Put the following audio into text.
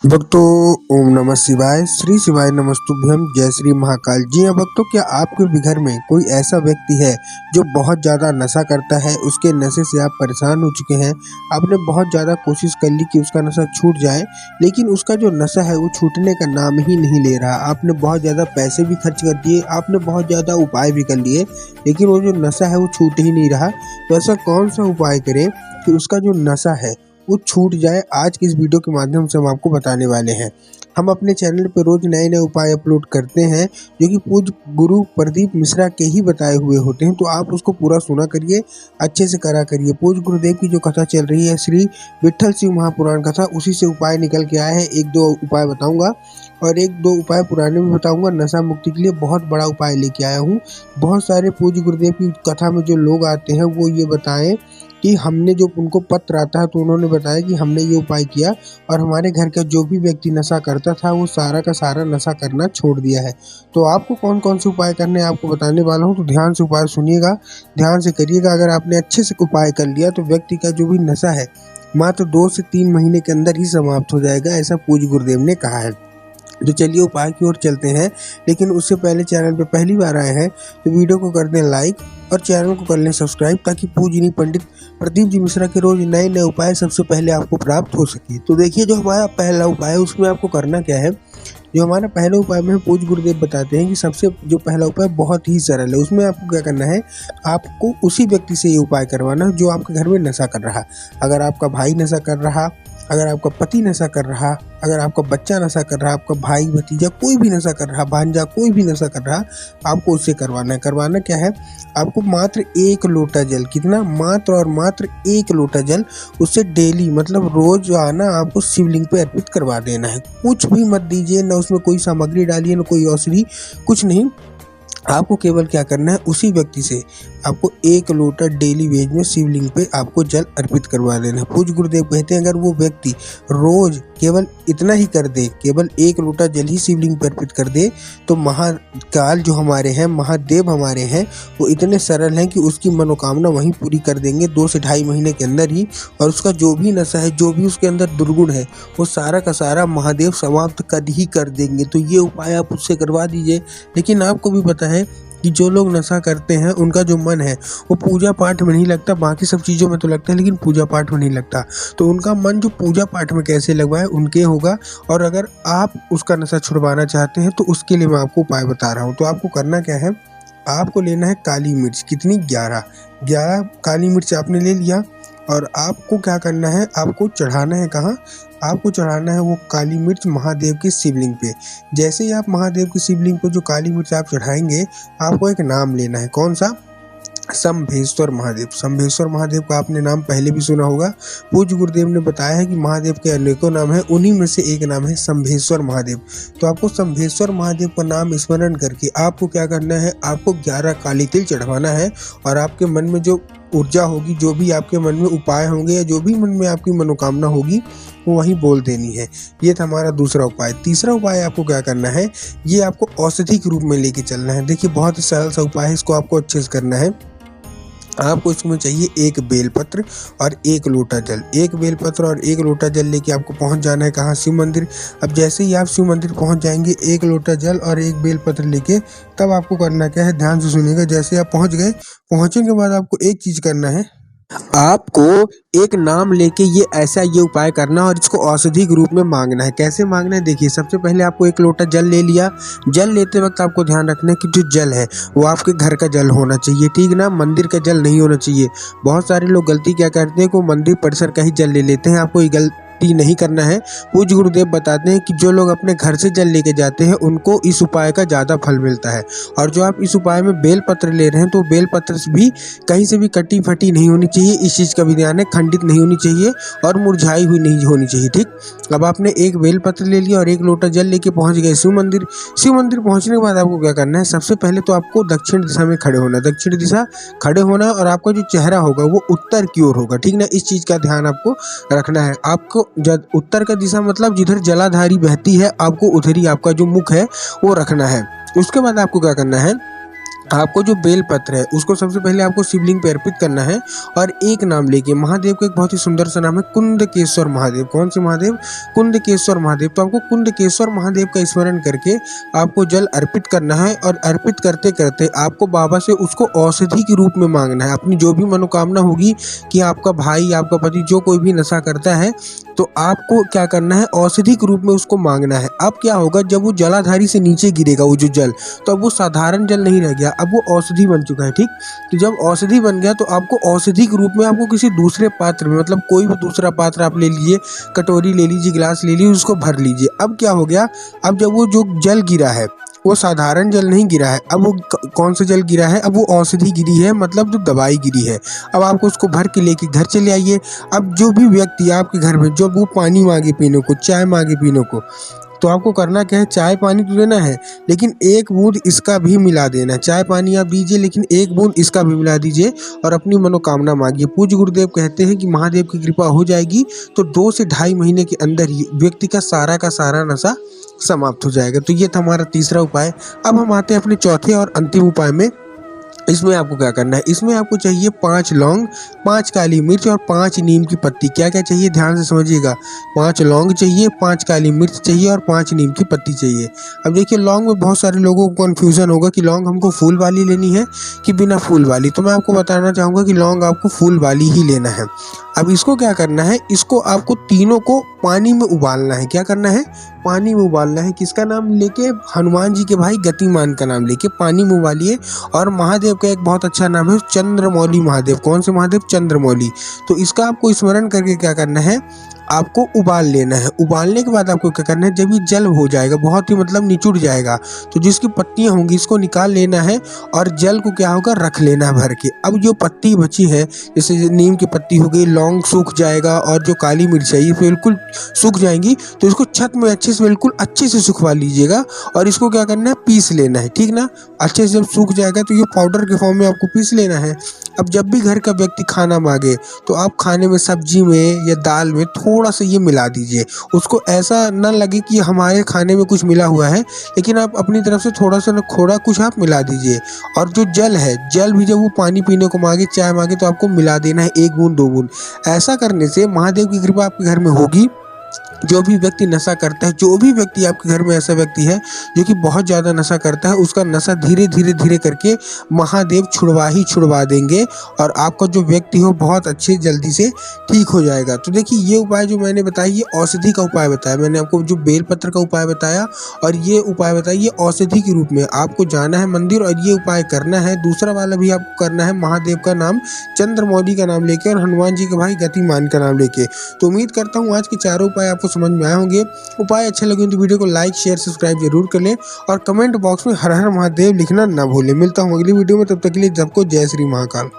भक्तों, ओम नमः शिवाय। श्री शिवाय नमस्तुभ्यम। जय श्री महाकाल। जी हाँ भक्तों, क्या आपके भी घर में कोई ऐसा व्यक्ति है जो बहुत ज़्यादा नशा करता है? उसके नशे से आप परेशान हो चुके हैं। आपने बहुत ज़्यादा कोशिश कर ली कि उसका नशा छूट जाए, लेकिन उसका जो नशा है वो छूटने का नाम ही नहीं ले रहा। आपने बहुत ज़्यादा पैसे भी खर्च कर दिए, आपने बहुत ज़्यादा उपाय भी कर लिए, लेकिन वो जो नशा है वो छूट ही नहीं रहा। तो ऐसा कौन सा उपाय करें कि उसका जो नशा है वो छूट जाए? आज की इस वीडियो के माध्यम से हम आपको बताने वाले हैं। हम अपने चैनल पर रोज नए नए उपाय अपलोड करते हैं जो कि पूज्य गुरु प्रदीप मिश्रा के ही बताए हुए होते हैं, तो आप उसको पूरा सुना करिए, अच्छे से करा करिए। पूज्य गुरुदेव की जो कथा चल रही है, श्री विट्ठल शिव महापुराण कथा, उसी से उपाय निकल के आए हैं। एक दो उपाय बताऊंगा और एक दो उपाय पुराने भी बताऊंगा। नशा मुक्ति के लिए बहुत बड़ा उपाय लेके आया हूँ। बहुत सारे पूज्य गुरुदेव की कथा में जो लोग आते हैं वो ये बताएं कि हमने जो उनको पत्र आता है तो उन्होंने बताया कि हमने ये उपाय किया और हमारे घर का जो भी व्यक्ति नशा करता था वो सारा का सारा नशा करना छोड़ दिया है। तो आपको कौन कौन से उपाय करने हैं आपको बताने वाला हूँ, तो ध्यान से उपाय सुनिएगा, ध्यान से करिएगा। अगर आपने अच्छे से उपाय कर लिया तो व्यक्ति का जो भी नशा है मात्र 2 से 3 महीने के अंदर ही समाप्त हो जाएगा, ऐसा पूज्य गुरुदेव ने कहा है। तो चलिए उपाय की ओर चलते हैं, लेकिन उससे पहले चैनल पे पहली बार आए हैं तो वीडियो को कर दें लाइक और चैनल को कर लें सब्सक्राइब, ताकि पूजनीय पंडित प्रदीप जी मिश्रा के रोज नए नए उपाय सबसे पहले आपको प्राप्त हो सके। तो देखिए, जो हमारा पहला उपाय है उसमें आपको करना क्या है। जो हमारा पहले उपाय में पूज्य गुरुदेव बताते हैं कि सबसे जो पहला उपाय बहुत ही सरल है। उसमें आपको क्या करना है, आपको उसी व्यक्ति से ये उपाय करवाना है जो आपके घर में नशा कर रहा। अगर आपका भाई नशा कर रहा, अगर आपका पति नशा कर रहा, अगर आपका बच्चा नशा कर रहा, आपका भाई भतीजा कोई भी नशा कर रहा, भांजा कोई भी नशा कर रहा, आपको उससे करवाना है। करवाना क्या है, आपको मात्र 1 लोटा जल, कितना, मात्र और मात्र 1 लोटा जल उससे डेली मतलब रोज आना आपको शिवलिंग पे अर्पित करवा देना है। कुछ भी मत दीजिए, ना उसमें कोई सामग्री डालिए, ना कोई औषधि, कुछ नहीं। आपको केवल क्या करना है, उसी व्यक्ति से आपको 1 लोटा डेली वेज में शिवलिंग पे आपको जल अर्पित करवा देना है। पूज्य गुरुदेव कहते हैं अगर वो व्यक्ति रोज केवल इतना ही कर दे, केवल 1 लोटा जल ही शिवलिंग पे अर्पित कर दे, तो महाकाल जो हमारे हैं, महादेव हमारे हैं, वो इतने सरल हैं कि उसकी मनोकामना वहीं पूरी कर देंगे 2 से ढाई महीने के अंदर ही। और उसका जो भी नशा है, जो भी उसके अंदर दुर्गुण है, वो सारा का सारा महादेव समाप्त कर देंगे। तो ये उपाय आप उससे करवा दीजिए। लेकिन आपको भी पता है कि जो लोग नशा करते हैं उनका जो मन है वो पूजा पाठ में नहीं लगता, बाकी सब चीज़ों में तो लगता है लेकिन पूजा पाठ में नहीं लगता। तो उनका मन जो पूजा पाठ में कैसे लगवाए उनके होगा। और अगर आप उसका नशा छुड़वाना चाहते हैं तो उसके लिए मैं आपको उपाय बता रहा हूँ। तो आपको करना क्या है, आपको लेना है काली मिर्च, कितनी, 11 काली मिर्च आपने ले लिया। और आपको क्या करना है, आपको चढ़ाना है कहाँ, आपको चढ़ाना है वो काली मिर्च महादेव के शिवलिंग पे। जैसे ही आप महादेव के शिवलिंग पे जो काली मिर्च आप चढ़ाएंगे, आपको एक नाम लेना है। कौन सा, शंभेश्वर महादेव। शंभेश्वर महादेव का आपने नाम पहले भी सुना होगा। पूज्य गुरुदेव ने बताया है कि महादेव के अनेकों नाम है, उन्हीं में से एक नाम है शंभेश्वर महादेव। तो आपको शंभेश्वर महादेव का नाम स्मरण करके आपको क्या करना है, आपको 11 काली तिल चढ़वाना है। और आपके मन में जो ऊर्जा होगी, जो भी आपके मन में उपाय होंगे या जो भी मन में आपकी मनोकामना होगी, वो वहीं बोल देनी है। ये था हमारा दूसरा उपाय। तीसरा उपाय आपको क्या करना है, ये आपको औषधि के रूप में लेके चलना है। देखिए, बहुत ही सरल सा उपाय है, इसको आपको अच्छे से करना है। आपको इसमें चाहिए 1 बेलपत्र और 1 लोटा जल। 1 बेलपत्र और 1 लोटा जल लेके आपको पहुंच जाना है कहाँ, शिव मंदिर। अब जैसे ही आप शिव मंदिर पहुंच जाएंगे 1 लोटा जल और 1 बेलपत्र लेके, तब आपको करना क्या है, ध्यान से सुनिएगा। जैसे आप पहुंच गए, पहुंचने के बाद आपको एक चीज करना है, आपको एक नाम लेके ये उपाय करना और इसको औषधि के रूप में मांगना है। कैसे मांगना है, देखिए, सबसे पहले आपको 1 लोटा जल ले लिया। जल लेते वक्त आपको ध्यान रखना है कि जो जल है वो आपके घर का जल होना चाहिए, ठीक ना, मंदिर का जल नहीं होना चाहिए। बहुत सारे लोग गलती क्या करते हैं, को मंदिर परिसर का ही जल ले लेते हैं। आपको ये गलती नहीं करना है। पूज्य गुरुदेव बताते हैं कि जो लोग अपने घर से जल लेके जाते हैं उनको इस उपाय का ज़्यादा फल मिलता है। और जो आप इस उपाय में बेलपत्र ले रहे हैं तो बेलपत्र भी कहीं से भी कटी फटी नहीं होनी चाहिए, इस चीज़ का भी ध्यान है, खंडित नहीं होनी चाहिए और मुरझाई हुई नहीं होनी चाहिए, ठीक। अब आपने 1 बेलपत्र ले लिया और 1 लोटा जल लेके पहुंच गए शिव मंदिर। शिव मंदिर पहुंचने के बाद आपको क्या करना है, सबसे पहले तो आपको दक्षिण दिशा में खड़े होना, दक्षिण दिशा खड़े होना, और आपका जो चेहरा होगा वो उत्तर की ओर होगा, ठीक ना। इस चीज़ का ध्यान आपको रखना है। आपको उत्तर का दिशा मतलब जिधर जलाधारी बहती है, आपको उधर ही आपका जो मुख है वो रखना है। उसके बाद आपको क्या करना है, आपको जो बेल पत्र है उसको सबसे पहले आपको शिवलिंग पे अर्पित करना है और एक नाम लेके, महादेव का एक बहुत ही सुंदर सा नाम है कुंदकेश्वर महादेव। कौन से महादेव? कुंदकेश्वर महादेव। तो आपको कुंदकेश्वर महादेव का स्मरण करके आपको जल अर्पित करना है और अर्पित करते करते आपको बाबा से उसको औषधि के रूप में मांगना है। अपनी जो भी मनोकामना होगी कि आपका भाई, आपका पति, जो कोई भी नशा करता है, तो आपको क्या करना है, औषधि के रूप में उसको मांगना है। अब क्या होगा, जब वो जलाधारी से नीचे गिरेगा वो जो जल, तो अब वो साधारण जल नहीं रह गया, अब वो औषधि बन चुका है। ठीक, तो जब औषधि बन गया तो आपको औषधि के रूप में आपको किसी दूसरे पात्र में, मतलब कोई भी दूसरा पात्र आप ले लीजिए, कटोरी ले लीजिए, गिलास ले लीजिए, उसको भर लीजिए। अब क्या हो गया, अब जब वो जो जल गिरा है वो साधारण जल नहीं गिरा है, अब वो कौन सा जल गिरा है, अब वो औषधि गिरी है, मतलब जो दवाई गिरी है। अब आपको उसको भर के लेके घर चले आइए। अब जो भी व्यक्ति आपके घर में जब वो पानी मांगे पीने को, चाय मांगे पीने को, तो आपको करना क्या है, चाय पानी तो देना है लेकिन एक बूंद इसका भी मिला देना है। चाय पानी आप दीजिए लेकिन एक बूंद इसका भी मिला दीजिए और अपनी मनोकामना मांगिए। पूज्य गुरुदेव कहते हैं कि महादेव की कृपा हो जाएगी तो 2 से ढाई महीने के अंदर ही व्यक्ति का सारा नशा समाप्त हो जाएगा। तो ये था हमारा तीसरा उपाय। अब हम आते हैं अपने चौथे और अंतिम उपाय में। इसमें आपको क्या करना है, इसमें आपको चाहिए 5 लौंग, 5 काली मिर्च और 5 नीम की पत्ती। क्या क्या चाहिए ध्यान से समझिएगा। 5 लौंग चाहिए, 5 काली मिर्च चाहिए और 5 नीम की पत्ती चाहिए। अब देखिए, लौंग में बहुत सारे लोगों को कन्फ्यूजन होगा कि लौंग हमको फूल वाली लेनी है कि बिना फूल वाली। तो मैं आपको बताना चाहूँगा कि लौंग आपको फूल वाली ही लेना है। अब इसको क्या करना है, इसको आपको तीनों को पानी में उबालना है। क्या करना है, पानी में उबालना है। किसका नाम लेके? हनुमान जी के भाई गतिमान का नाम लेके पानी में उबालिए। और महादेव का एक बहुत अच्छा नाम है चंद्रमौली महादेव। कौन से महादेव? चंद्रमौली। तो इसका आपको स्मरण करके क्या करना है, आपको उबाल लेना है। उबालने के बाद आपको क्या करना है, जब ये जल हो जाएगा, बहुत ही मतलब निचुड़ जाएगा, तो जिसकी पत्तियां होंगी इसको निकाल लेना है और जल को क्या होगा, रख लेना है भर के। अब जो पत्ती बची है, जैसे नीम की पत्ती हो गई, लौंग सूख जाएगा और जो काली मिर्च है ये बिल्कुल सूख जाएंगी, तो इसको छत में अच्छे से, बिल्कुल अच्छे से सुखवा लीजिएगा और इसको क्या करना है, पीस लेना है। ठीक ना, अच्छे से जब सूख जाएगा तो ये पाउडर के फॉर्म में आपको पीस लेना है। अब जब भी घर का व्यक्ति खाना मांगे तो आप खाने में, सब्जी में या दाल में थोड़ा सा ये मिला दीजिए। उसको ऐसा ना लगे कि हमारे खाने में कुछ मिला हुआ है, लेकिन आप अपनी तरफ से थोड़ा सा थोड़ा कुछ आप मिला दीजिए। और जो जल है, जल भी जब वो पानी पीने को मांगे, चाय मांगे, तो आपको मिला देना है 1 बूंद 2 बूंद। ऐसा करने से महादेव की कृपा आपके घर में होगी। जो भी व्यक्ति नशा करता है, जो भी व्यक्ति आपके घर में ऐसा व्यक्ति है जो कि बहुत ज़्यादा नशा करता है, उसका नशा धीरे धीरे करके महादेव छुड़वा देंगे और आपका जो व्यक्ति हो बहुत अच्छे जल्दी से ठीक हो जाएगा। तो देखिए, ये उपाय जो मैंने बताया, ये औषधि का उपाय बताया मैंने आपको, जो बेलपत्र का उपाय बताया और ये उपाय बताया, ये औषधि के रूप में आपको जाना है मंदिर और ये उपाय करना है। दूसरा वाला भी आपको करना है, महादेव का नाम, चंद्रमौली का नाम लेके और हनुमान जी के भाई गतिमान का नाम लेके। तो उम्मीद करता हूँ आज के चारों उपाय आपको समझ में आए होंगे। उपाय अच्छे लगे तो वीडियो को लाइक, शेयर, सब्सक्राइब जरूर कर लें और कमेंट बॉक्स में हर हर महादेव लिखना ना भूलें। मिलता हूँ अगली वीडियो में, तब तक के लिए सबको जय श्री महाकाल।